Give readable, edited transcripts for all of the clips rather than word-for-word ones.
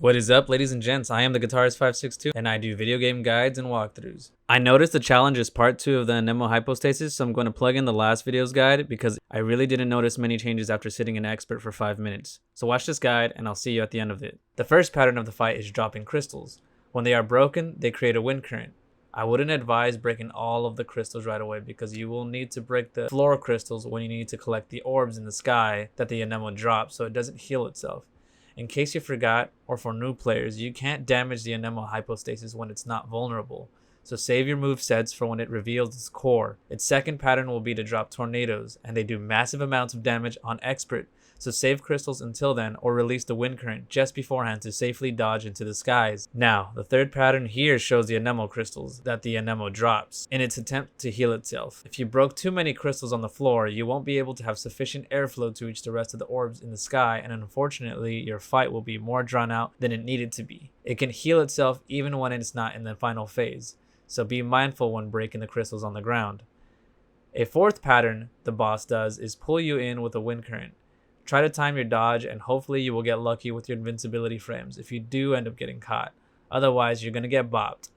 What is up, ladies and gents? I am the Guitarist 562 and I do video game guides and walkthroughs. I noticed the challenge is part 2 of the Untitled Hypostasis, so I'm going to plug in the last video's guide because I really didn't notice many changes after sitting an expert for 5 minutes. So watch this guide and I'll see you at the end of it. The first pattern of the fight is dropping crystals. When they are broken, they create a wind current. I wouldn't advise breaking all of the crystals right away because you will need to break the floor crystals when you need to collect the orbs in the sky that the anemone drops so it doesn't heal itself. In case you forgot, or for new players, you can't damage the Untitled Hypostasis when it's not vulnerable. So save your movesets for when it reveals its core. Its second pattern will be to drop tornadoes, and they do massive amounts of damage on expert. So save crystals until then, or release the wind current just beforehand to safely dodge into the skies. Now, the third pattern here shows the anemone crystals that the anemone drops in its attempt to heal itself. If you broke too many crystals on the floor, you won't be able to have sufficient airflow to reach the rest of the orbs in the sky, and unfortunately, your fight will be more drawn out than it needed to be. It can heal itself even when it's not in the final phase, so be mindful when breaking the crystals on the ground. A fourth pattern the boss does is pull you in with a wind current. Try to time your dodge and hopefully you will get lucky with your invincibility frames if you do end up getting caught. Otherwise, you're going to get bopped.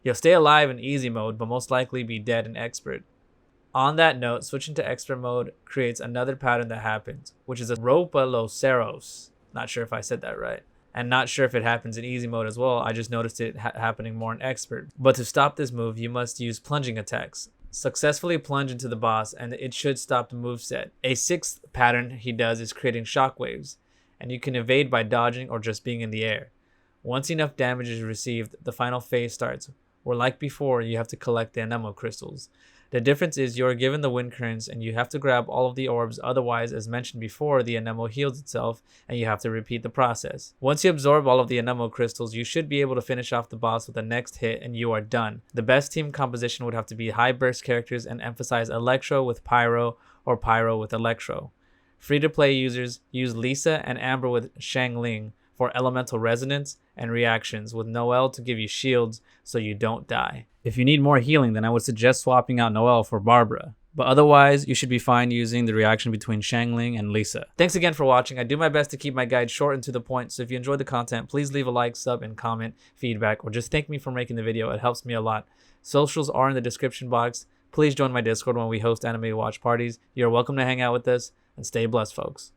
You'll stay alive in easy mode, but most likely be dead in expert. On that note, switching to expert mode creates another pattern that happens, which is a Ropa Los Cerros. Not sure if I said that right. And not sure if it happens in easy mode as well. I just noticed it happening more in expert. But to stop this move, you must use plunging attacks. Successfully plunge into the boss and it should stop the moveset. A sixth pattern he does is creating shockwaves, and you can evade by dodging or just being in the air. Once enough damage is received, the final phase starts, where like before, you have to collect the anemone crystals. The difference is you are given the wind currents and you have to grab all of the orbs, otherwise, as mentioned before, the anemone heals itself and you have to repeat the process. Once you absorb all of the anemone crystals, you should be able to finish off the boss with the next hit and you are done. The best team composition would have to be high burst characters and emphasize Electro with Pyro or Pyro with Electro. Free-to-play users use Lisa and Amber with Shang Ling for elemental resonance and reactions, with Noelle to give you shields so you don't die. If you need more healing, then I would suggest swapping out Noelle for Barbara. But otherwise, you should be fine using the reaction between Shangling and Lisa. Thanks again for watching. I do my best to keep my guide short and to the point, so if you enjoyed the content, please leave a like, sub, and comment, feedback, or just thank me for making the video. It helps me a lot. Socials are in the description box. Please join my Discord when we host anime watch parties. You're welcome to hang out with us, and stay blessed, folks.